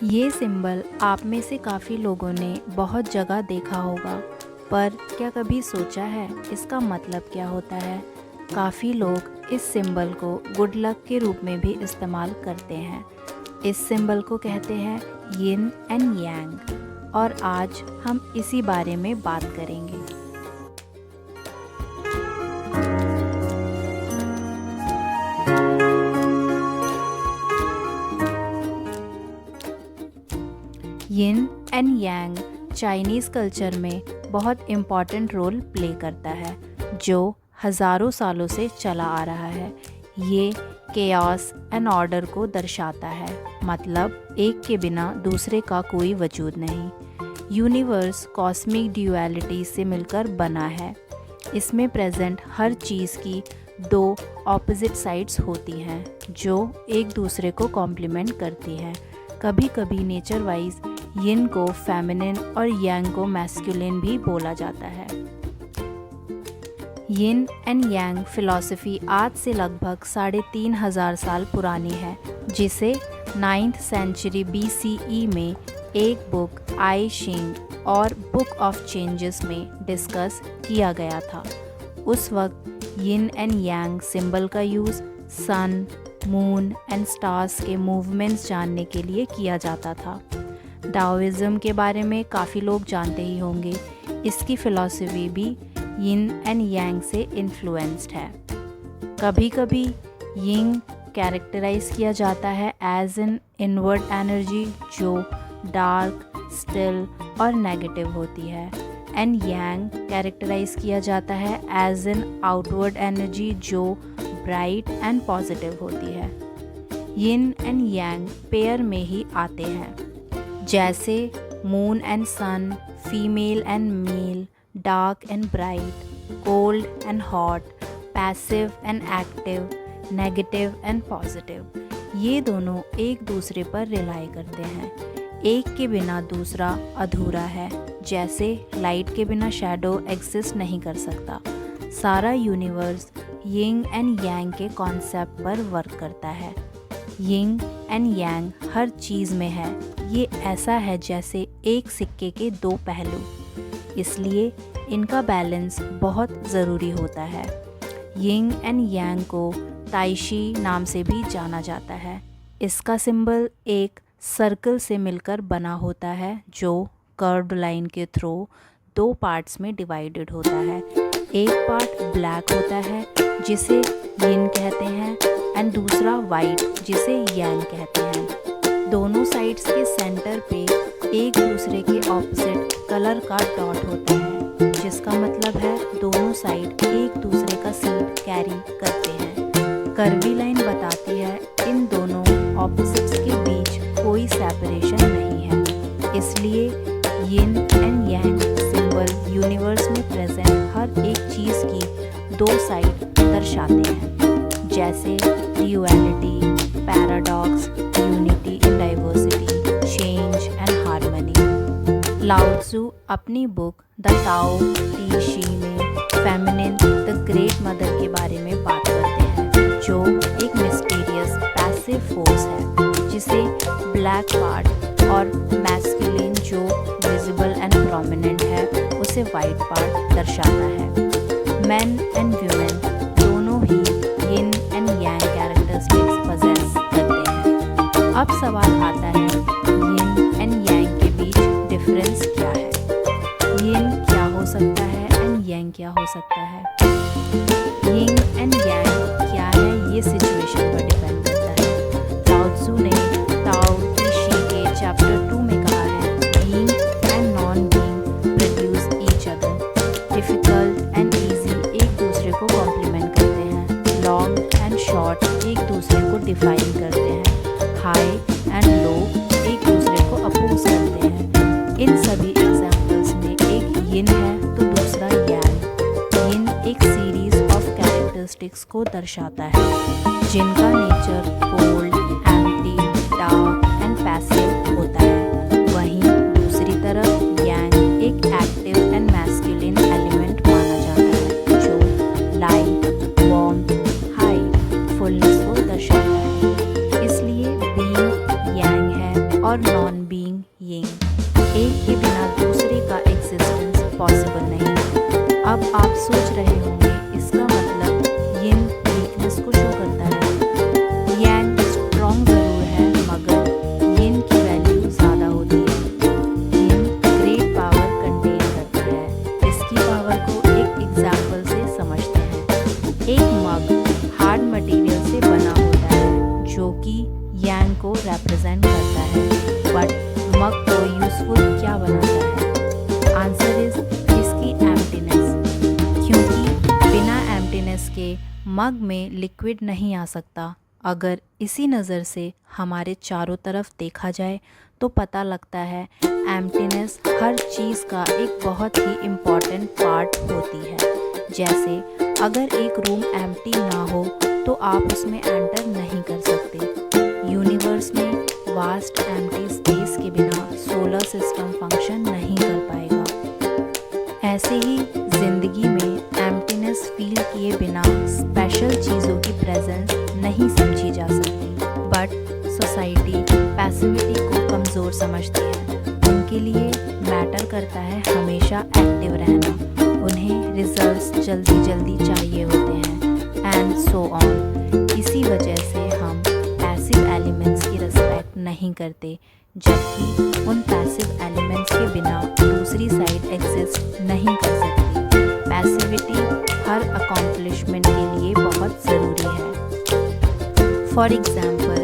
ये सिंबल आप में से काफ़ी लोगों ने बहुत जगह देखा होगा, पर क्या कभी सोचा है इसका मतलब क्या होता है? काफ़ी लोग इस सिंबल को गुड लक के रूप में भी इस्तेमाल करते हैं। इस सिंबल को कहते हैं यिन एंड यांग और आज हम इसी बारे में बात करेंगे। यिन एंड यांग चाइनीज़ कल्चर में बहुत इम्पॉर्टेंट रोल प्ले करता है, जो हज़ारों सालों से चला आ रहा है। ये केओस एंड ऑर्डर को दर्शाता है, मतलब एक के बिना दूसरे का कोई वजूद नहीं। यूनिवर्स कॉस्मिक ड्यूअलिटी से मिलकर बना है। इसमें प्रेजेंट हर चीज़ की दो ऑपोजिट साइड्स होती हैं, जो एक दूसरे को कॉम्प्लीमेंट करती हैं। कभी कभी नेचर वाइज यिन को फेमिनिन और यांग को मैस्कुलिन भी बोला जाता है। यिन एंड यांग फिलॉसफी आज से लगभग 3500 साल पुरानी है, जिसे 9th सेंचुरी BCE में एक बुक आई चिंग और बुक ऑफ चेंजेस में डिस्कस किया गया था। उस वक्त यिन एंड यांग सिंबल का use sun, moon and stars के मूवमेंट्स जानने के लिए किया जाता था। डाओइज़्म के बारे में काफ़ी लोग जानते ही होंगे। इसकी फ़िलॉसफी भी यिन एंड यांग से इन्फ्लुएंस्ड है। कभी कभी यिंग कैरेक्टराइज किया जाता है एज एन इनवर्ड एनर्जी जो डार्क, स्टिल और नेगेटिव होती है, एंड यांग कैरेक्टराइज किया जाता है एज एन आउटवर्ड एनर्जी जो ब्राइट एंड पॉजिटिव होती है। यिन एंड यांग पेयर में ही आते हैं, जैसे moon and sun, female and male, dark and bright, cold and hot, passive and active, negative and positive. ये दोनों एक दूसरे पर रिलाई करते हैं। एक के बिना दूसरा अधूरा है, जैसे लाइट के बिना शैडो एग्जिस्ट नहीं कर सकता। सारा यूनिवर्स यिंग एंड यांग के कॉन्सेप्ट पर वर्क करता है। यिंग एंड यांग हर चीज़ में है। ये ऐसा है जैसे एक सिक्के के दो पहलू, इसलिए इनका बैलेंस बहुत ज़रूरी होता है। यिंग एंड यांग को ताइशी नाम से भी जाना जाता है। इसका सिंबल एक सर्कल से मिलकर बना होता है, जो कर्व्ड लाइन के थ्रू दो पार्ट्स में डिवाइडेड होता है। एक पार्ट ब्लैक होता है, जिसे यिन कहते हैं, एंड दूसरा वाइट, जिसे यांग कहते हैं। दोनों साइड्स के सेंटर पे एक दूसरे के ऑपोजिट कलर का डॉट होता है, जिसका मतलब है दोनों साइड एक दूसरे का सीड कैरी करते हैं। कर्वी लाइन बताती है इन दोनों ऑपोजिट्स के बीच कोई सेपरेशन नहीं है। इसलिए यिन एंड यांग सिंबल यूनिवर्स में प्रेजेंट हर एक चीज़ की दो साइड दर्शाते हैं, जैसे duality, paradox, unity in diversity, change and harmony. लाओ त्सु अपनी book the Tao T C में फेमिनिन द ग्रेट मदर के बारे में बात करते हैं, जो एक मिस्टीरियस पैसिव फोर्स है, जिसे ब्लैक पार्ट और मैस्कुलिन जो विजिबल एंड प्रोमिनेंट है उसे वाइट पार्ट दर्शाता है। मेन एंड वुमेन दोनों ही yin and yang characteristics possess करते हैं। अब सवाल आता है, यिन एंड यांग के बीच डिफरेंस क्या है? यिन क्या हो सकता है एंड यांग क्या हो सकता है? यिन एंड यांग क्या है, ये सिचुएशन पर डिपेंड करता है। लाओ त्सु ने ताओ टी शी के चैप्टर 2 में कहा है, being and non being produce each other. Difficult and easy एक दूसरे को कॉम्प्लीमेंट करते हैं। लॉन्ग एंड शॉर्ट एक दूसरे को डिफाइन करते हैं। हाई एंड लो एक दूसरे को अपोज करते हैं। इन सभी एग्जाम्पल्स में एक यिन है तो दूसरा यांग। यिन एक सीरीज ऑफ कैरेक्टरिस्टिक्स को दर्शाता है, जिनका nature cold, empty, dark and passive होता है। वहीं दूसरी तरफ यांग एक एक्टिव एंड मैस्कुलिन एलिमेंट माना जाता है, जो लाइट, वार्मथ, हाई, फुलनेस को दर्शाता है। इसलिए बीइंग यांग है और नॉन हार्ड मटेरियल से बना होता है जो कि यांग को रिप्रेजेंट करता है। बट मग को यूजफुल क्या बनाता है? आंसर इज इसकी एम्प्टीनेस, क्योंकि बिना एम्प्टीनेस के मग में लिक्विड नहीं आ सकता। अगर इसी नज़र से हमारे चारों तरफ देखा जाए तो पता लगता है एम्प्टीनेस हर चीज़ का एक बहुत ही इम्पॉर्टेंट पार्ट होती है। जैसे अगर एक रूम एम्प्टी ना हो तो आप उसमें एंटर नहीं कर सकते। यूनिवर्स में वास्ट एम्प्टी स्पेस के बिना सोलर सिस्टम फंक्शन नहीं कर पाएगा। ऐसे ही ज़िंदगी में एम्प्टीनेस फील किए बिना स्पेशल चीज़ों की प्रेजेंस नहीं समझी जा सकती। बट सोसाइटी पैसिविटी को कमज़ोर समझती है। उनके लिए मैटर करता है हमेशा एक्टिव रहना। उन्हें रिजल्ट्स जल्दी जल्दी चाहिए होते हैं एंड सो ऑन। इसी वजह से हम पैसिव एलिमेंट्स की रिस्पेक्ट नहीं करते, जबकि उन पैसिव एलिमेंट्स के बिना दूसरी साइड एग्जिस्ट नहीं कर सकती। पैसिविटी हर अकॉम्प्लिशमेंट के लिए बहुत ज़रूरी है। फॉर एग्जाम्पल,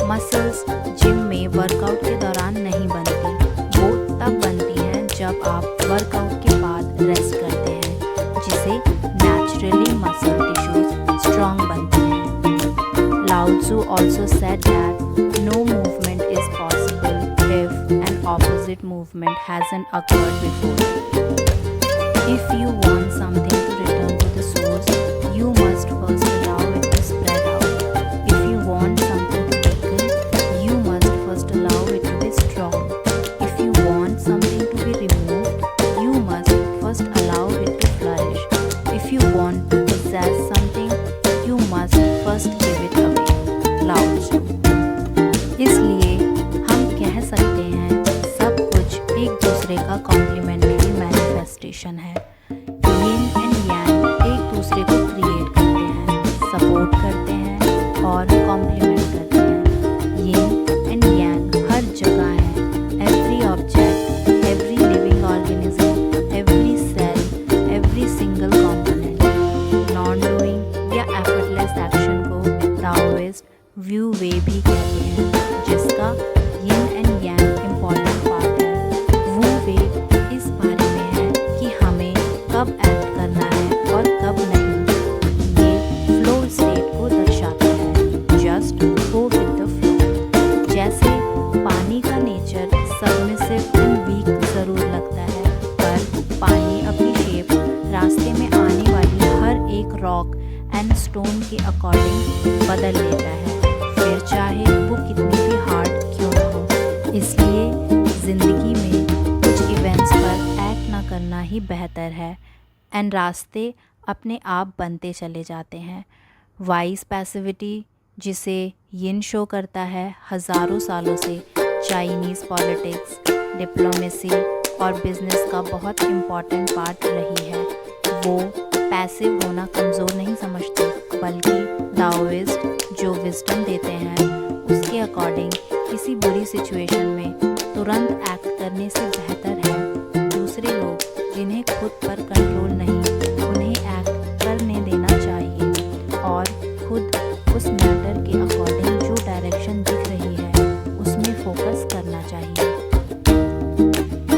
मसल्स जिम में वर्कआउट के दौरान नहीं बनती, वो तब बनती हैं जब आप वर्कआउट के बाद रेस्ट करते हैं, जिसे नेचुरली मसल टिश्यूज स्ट्रॉन्ग बनते हैं। लाओ Tzu also said that no movement is possible if an opposite movement hasn't occurred before. If you want something to return to the source, you must first allow it to spread out. If you want something to weaken, you must first allow it to be strong. If you want something to be removed, you must first allow it to flourish. If you want to possess something, you must first give it away. Lao Tzu। इसलिए हम कह सकते हैं सब कुछ एक दूसरे का कॉम्प्लीमेंट्री मैनिफेस्टेशन है। यिन एंड यांग एक दूसरे को क्रिएट करते हैं, सपोर्ट करते हैं और कॉम्प्लीमेंट करते हैं। यिन एंड यांग हर जगह है। Every object, every living organism, every cell, every single component. Non doing या एफर्टलेस एक्शन को दाओइस्ट व्यू वे भी कहते हैं, जिसका yin and yang important part है। वू वे इस बारे में है कि हमें कब एक्ट करना है और कब नहीं। ये फ्लो स्टेट को दर्शाता है, just go with the flow. जैसे पानी का नेचर सबमिसिव एंड वीक ज़रूर लगता है, पर पानी अपनी शेप रास्ते में आने वाली हर एक रॉक एंड स्टोन के अकॉर्डिंग बदल लेता है, फिर चाहे वो कितनी भी हार्ड क्यों ना हो। इसलिए ज़िंदगी में कुछ इवेंट्स पर एक्ट ना करना ही बेहतर है एंड रास्ते अपने आप बनते चले जाते हैं। वाइज पैसिविटी, जिसे यिन शो करता है, हज़ारों सालों से चाइनीज़ पॉलिटिक्स, डिप्लोमेसी और बिजनेस का बहुत इम्पॉर्टेंट पार्ट रही है। वो पैसिव होना कमज़ोर नहीं समझते, बल्कि दाओइस्ट जो विजडम देते हैं उसके अकॉर्डिंग किसी बुरी सिचुएशन में तुरंत एक्ट करने से बेहतर है दूसरे लोग जिन्हें खुद पर कंट्रोल नहीं, उन्हें एक्ट करने देना चाहिए और खुद उस मैटर के अकॉर्डिंग जो डायरेक्शन दिख रही है उसमें फोकस करना चाहिए।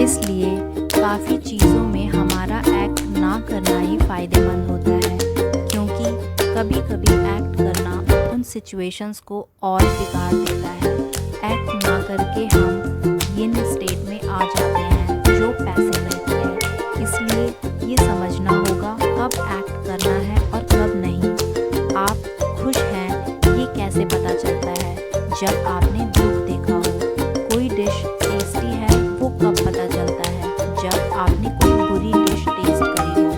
इसलिए काफ़ी चीज़ों में हमारा एक्ट ना करना ही फ़ायदेमंद होता है, क्योंकि कभी कभी एक्ट करना उन सिचुएशंस को और बिगाड़ देता है। एक्ट ना करके हम यिन स्टेट में आ जाते हैं जो पैसिव रहती है। इसलिए ये समझना होगा कब एक्ट करना है और कब नहीं। आप खुश हैं ये कैसे पता चलता है? जब आपने दुख देखा हो। कोई डिश टेस्टी है वो कब पता चलता है? जब आपने कोई बुरी डिश टेस्ट करी हो।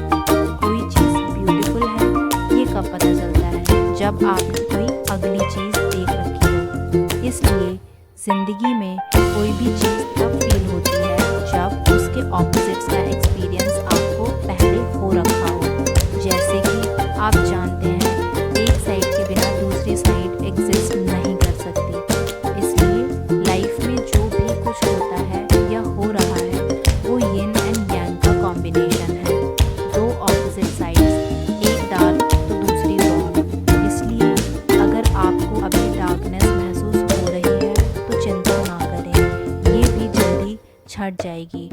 कोई चीज़ ब्यूटीफुल है ये कब पता चलता है? जब आपने कोई अगली चीज़ देख रखी हो। इसलिए ज़िंदगी में कोई भी चीज़ तब फील होती है जब उसके ऑपोजिट्स का एक्सपीरियंस आपको पहले हो रखा हो। जैसे कि आप जानते हैं एक साइड के बिना दूसरी साइड एग्जिस्ट नहीं कर सकती। इसलिए लाइफ में जो भी कुछ होता है या हो रहा है वो यिन एंड यांग का कॉम्बिनेशन है। दो ऑपोजिट साइड्स, एक डार्क तो दूसरी वार्म। इसलिए जाएगी